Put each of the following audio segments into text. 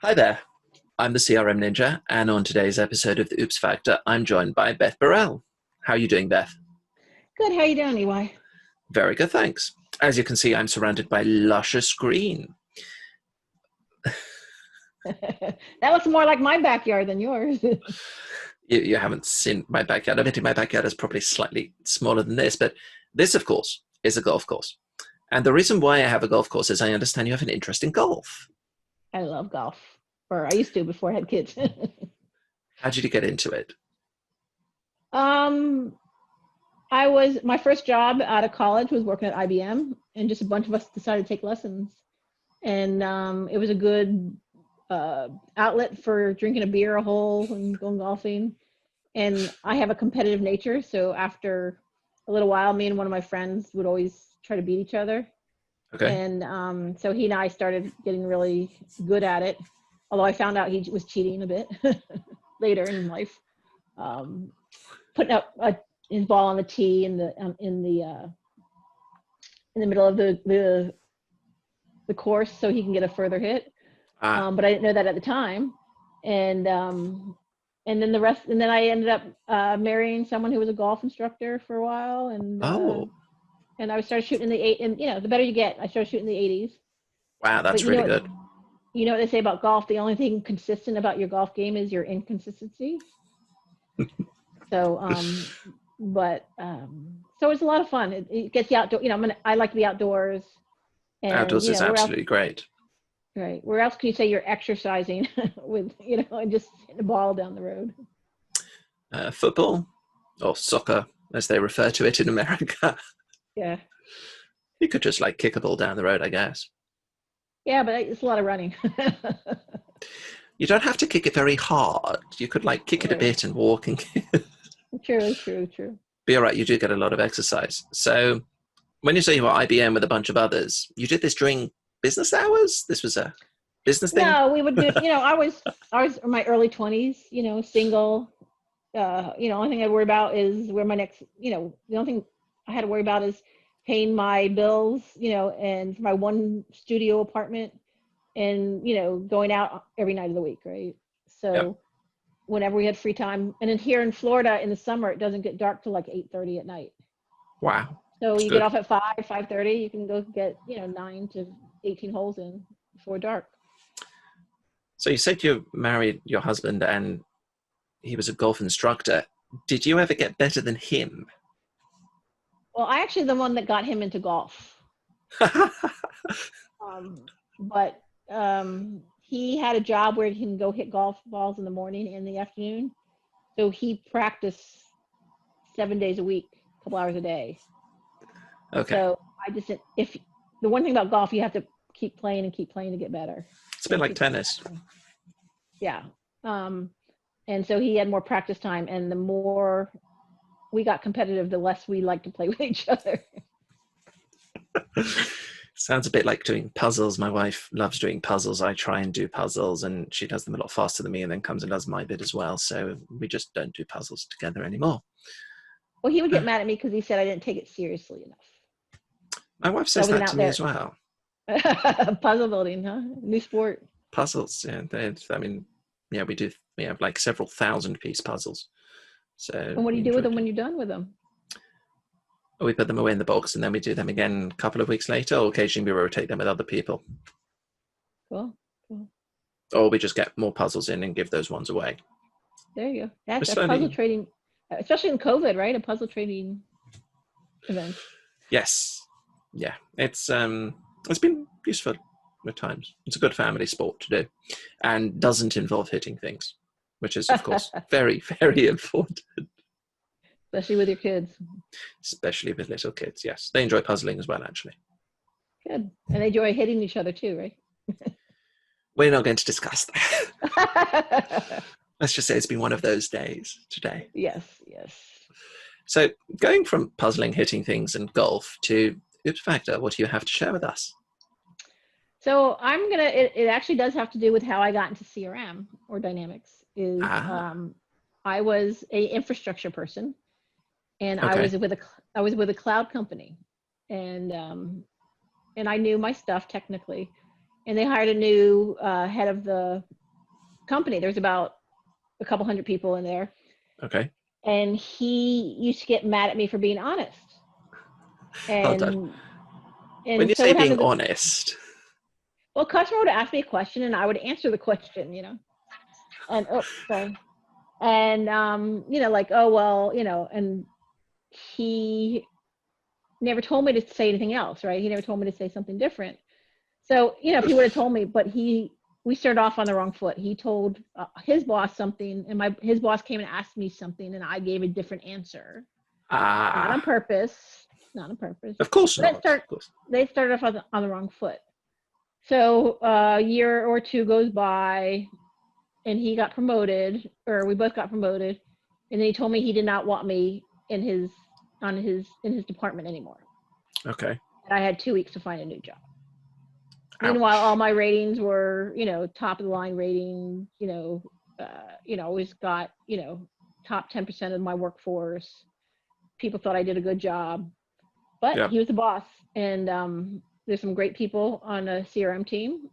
Hi there, I'm the CRM Ninja, and on today's episode of the Oops Factor, I'm joined by Beth Burrell. How are you doing, Beth? Good. How you doing, EY? Very good, thanks. As you can see, I'm surrounded by luscious green. That looks more like my backyard than yours. You haven't seen my backyard. I mean, my backyard is probably slightly smaller than this, but this, of course, is a golf course. And the reason why I have a golf course is I understand you have an interest in golf. I love golf, or I used to before I had kids. How did you get into it? um, my first job out of college was working at IBM, and just a bunch of us decided to take lessons, and it was a good outlet for drinking a beer a hole and going golfing. And I have a competitive nature, so after a little while, me and one of my friends would always try to beat each other. Okay. And so he and I started getting really good at it. Although I found out he was cheating a bit later in life, putting up his ball on the tee in the middle of the course so he can get a further hit. But I didn't know that at the time. And then I ended up marrying someone who was a golf instructor for a while, and I started shooting in the eight. And the better you get, I started shooting in the 80s. Wow, But that's really good. you know what they say about golf? The only thing consistent about your golf game is your inconsistency. So, so it's a lot of fun. It gets you outdoor. I like to be outdoors. And Outdoors is absolutely great. Right. Where else can you say you're exercising with, and just hitting the ball down the road? Football, or soccer, as they refer to it in America. Yeah. You could just kick a ball down the road, I guess. Yeah, but it's a lot of running. You don't have to kick it very hard. You could kick it a bit and walk and True. be all right. You do get a lot of exercise. So when you say you were IBM with a bunch of others, you did this during business hours? This was a business thing? No, we would do, I was in my early 20s, single. Only thing I worry about is where my next, the only thing I had to worry about is paying my bills, and for my one studio apartment and, going out every night of the week. Right. So Yep. whenever we had free time, and then here in Florida in the summer, it doesn't get dark till 8:30 at night. Wow. So That's you good. get off at 5:30, you can go get, 9 to 18 holes in before dark. So you said you married your husband and he was a golf instructor. Did you ever get better than him? Well, I actually the one that got him into golf. But he had a job where he can go hit golf balls in the morning and in the afternoon. So he practiced 7 days a week, a couple hours a day. Okay. So I just, if the one thing about golf, you have to keep playing to get better. It's a bit like tennis. Yeah. And so he had more practice time, and the more we got competitive, the less we liked to play with each other. Sounds a bit like doing puzzles. My wife loves doing puzzles. I try and do puzzles, and she does them a lot faster than me, and then comes and does my bit as well. So we just don't do puzzles together anymore. Well, he would get mad at me because he said I didn't take it seriously enough. My wife says that to me as well. Puzzle building, huh? New sport. Puzzles, yeah. We do. We have several thousand-piece puzzles. So. And what do you do with them when you're done with them? We put them away in the box, and then we do them again a couple of weeks later, or occasionally we rotate them with other people. Cool. Or we just get more puzzles in and give those ones away. There you go. That's a puzzle trading, especially in COVID, right? A puzzle trading event. Yes. Yeah. It's been useful at times. It's a good family sport to do, and doesn't involve hitting things, which is, of course, very, very important. Especially with your kids. Especially with little kids, yes. They enjoy puzzling as well, actually. Good. And they enjoy hitting each other too, right? We're not going to discuss that. Let's just say it's been one of those days today. Yes. So going from puzzling, hitting things, and golf to Oops Factor, what do you have to share with us? So it actually does have to do with how I got into CRM or Dynamics. I was a infrastructure person, and okay. I was with a cloud company, and I knew my stuff technically, and they hired a new head of the company. There's about a couple hundred people in there. Okay. And he used to get mad at me for being honest. Hold on. And When you so say what being happened is, honest, well, a customer would ask me a question and I would answer the question, And sorry. And like, oh well, and he never told me to say anything else, right? He never told me to say something different. So, if he would have told me, but we started off on the wrong foot. He told his boss something, and his boss came and asked me something, and I gave a different answer. Not on purpose. Not on purpose. Of course But not. Of course. They started off on the wrong foot. So a year or two goes by, and he got promoted, or we both got promoted, and then he told me he did not want me in his department anymore. Okay. And I had 2 weeks to find a new job. Ouch. Meanwhile, all my ratings were, top of the line ratings, always got, top 10% of my workforce. People thought I did a good job, but he was the boss. And there's some great people on a CRM team,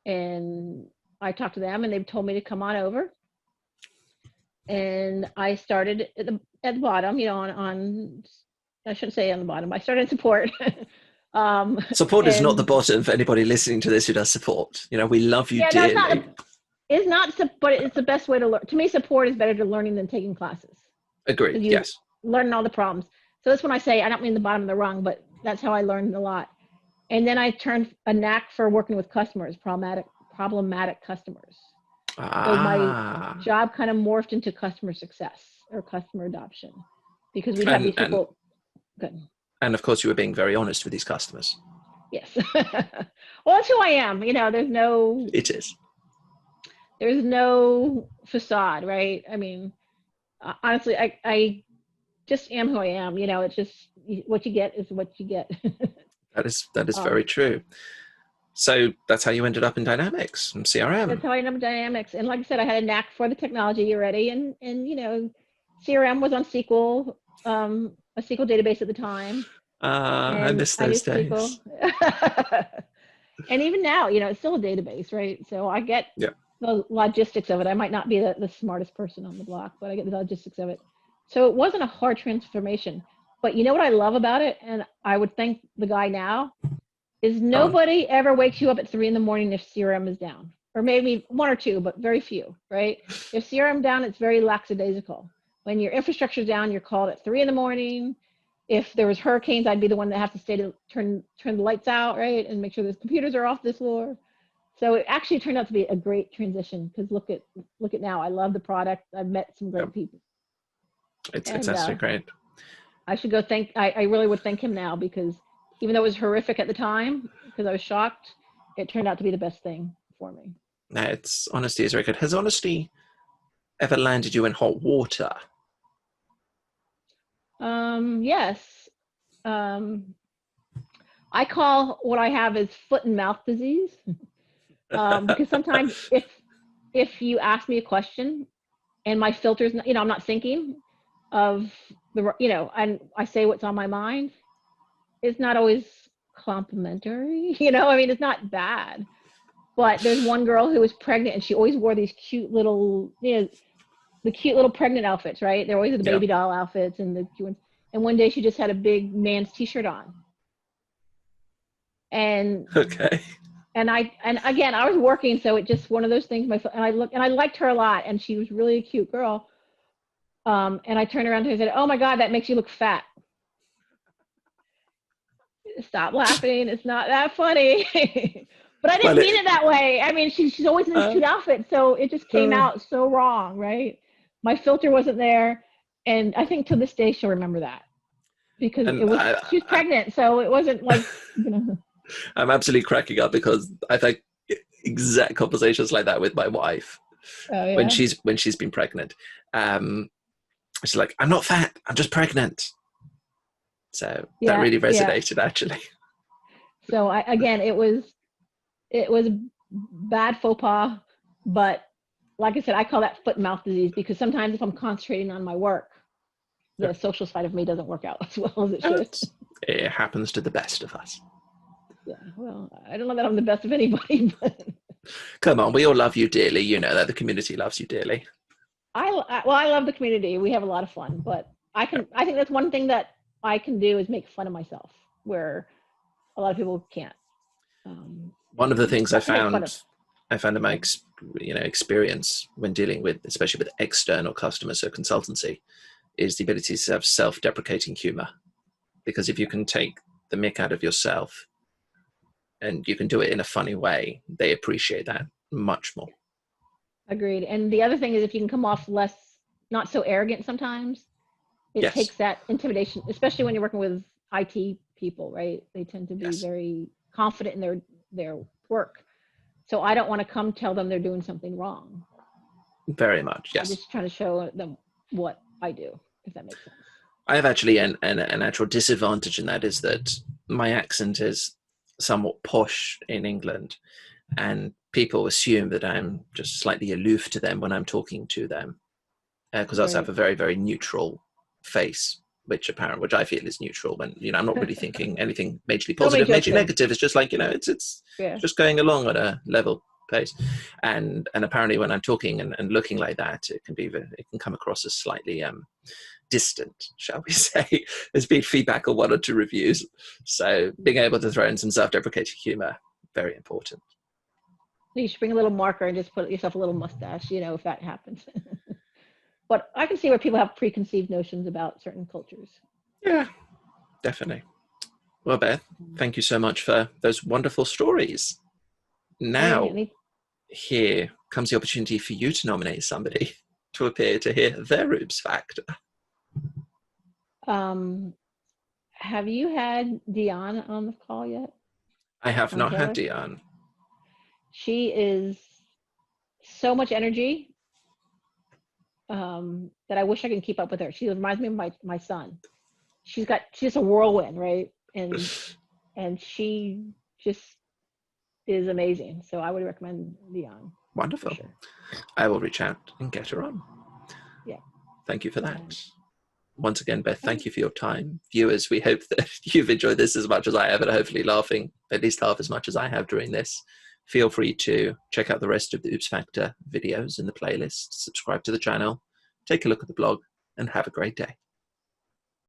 and I talked to them, and they've told me to come on over. And I started at the bottom, on I shouldn't say on the bottom. I started in support. Support is not the bottom for anybody listening to this who does support. We love you dearly. No, it's not, but it's the best way to learn. To me, support is better to learning than taking classes. Agreed. Yes. Learning all the problems. So that's when I say, I don't mean the bottom of the rung, but that's how I learned a lot. And then I turned a knack for working with customers, problematic customers. So my job kind of morphed into customer success or customer adoption, because we'd have these people. Good. And of course, you were being very honest with these customers. Yes. Well, that's who I am. There's no. It is. There's no facade, right? I mean, honestly, I just am who I am. It's just what you get is what you get. That is very true. So that's how you ended up in Dynamics and CRM. That's how I ended up in Dynamics. And like I said, I had a knack for the technology already. And CRM was on SQL, a SQL database at the time. I miss those days. And even now, it's still a database, right? So I get the logistics of it. I might not be the smartest person on the block, but I get the logistics of it. So it wasn't a hard transformation. But you know what I love about it? And I would thank the guy now, is nobody ever wakes you up at 3 a.m. if CRM is down. Or maybe one or two, but very few, right? If CRM down, it's very lackadaisical. When your infrastructure's down, you're called at 3 a.m. If there was hurricanes, I'd be the one that has to stay to turn the lights out, right? And make sure the computers are off this floor. So it actually turned out to be a great transition, because look at now. I love the product. I've met some great people. It's actually great. I should go I really would thank him now, because even though it was horrific at the time, because I was shocked, it turned out to be the best thing for me. No, honesty is very good. Has honesty ever landed you in hot water? Yes. I call what I have is foot and mouth disease. Because sometimes if you ask me a question and my filter's, I'm not thinking of and I say what's on my mind, it's not always complimentary, it's not bad. But there's one girl who was pregnant, and she always wore these cute little, the cute little pregnant outfits, right? They're always the baby doll outfits and and one day she just had a big man's t-shirt on. And okay. And again, I was working, so it just one of those things. And I liked her a lot, and she was really a cute girl. And I turned around to her and said, "Oh my God, that makes you look fat." Stop laughing. It's not that funny. But I didn't mean it that way. I mean, she's always in this cute outfit, so it just came out so wrong, right? My filter wasn't there, and I think to this day she'll remember that, because she was pregnant, so it wasn't like I'm absolutely cracking up, because I've had exact conversations like that with my wife when she's been pregnant. She's like, "I'm not fat. I'm just pregnant." So that really resonated, actually. So it was a bad faux pas, but like I said, I call that foot and mouth disease, because sometimes if I'm concentrating on my work, the social side of me doesn't work out as well as it should. It happens to the best of us. Yeah, well, I don't know that I'm the best of anybody, but Come on, we all love you dearly. You know that the community loves you dearly. I love the community. We have a lot of fun, but I think that's one thing that I can do is make fun of myself, where a lot of people can't. One of the things I Make fun found, of. in my experience when dealing with, especially with external customers, so consultancy, is the ability to have self-deprecating humor. Because if you can take the mick out of yourself and you can do it in a funny way, they appreciate that much more. Agreed. And the other thing is if you can come off less, not so arrogant sometimes, it Yes, takes that intimidation, especially when you're working with IT people, right? They tend to be yes, very confident in their work. So I don't want to come tell them they're doing something wrong. very much, I'm yes. just trying to show them what I do, if that makes sense. I have actually an actual disadvantage in that is that my accent is somewhat posh in England, and people assume that I'm just slightly aloof to them when I'm talking to them, because I also have Right. a very, very neutral face, which I feel is neutral when, I'm not really thinking anything majorly No positive, major majorly thing. negative. It's just like, it's Yeah. just going along at a level pace. And apparently when I'm talking and looking like that, it can come across as slightly distant, shall we say. There's been feedback on one or two reviews. So being able to throw in some self-deprecating humor, very important. You should bring a little marker and just put yourself a little mustache, if that happens. But I can see where people have preconceived notions about certain cultures. Yeah, definitely. Well, Beth, thank you so much for those wonderful stories. Now, here comes the opportunity for you to nominate somebody to appear to hear their Oops Factor. Have you had Dion on the call yet? I have On not had Taylor? Dion. She is so much energy that I wish I could keep up with her. She reminds me of my son. She's a whirlwind, right? And she just is amazing. So I would recommend Dion. Wonderful. Sure. I will reach out and get her on. Yeah. Thank you for that. Once again, Beth, thank you for your time. Viewers, we hope that you've enjoyed this as much as I have, and hopefully laughing at least half as much as I have during this. Feel free to check out the rest of the Oops Factor videos in the playlist, subscribe to the channel, take a look at the blog, and have a great day.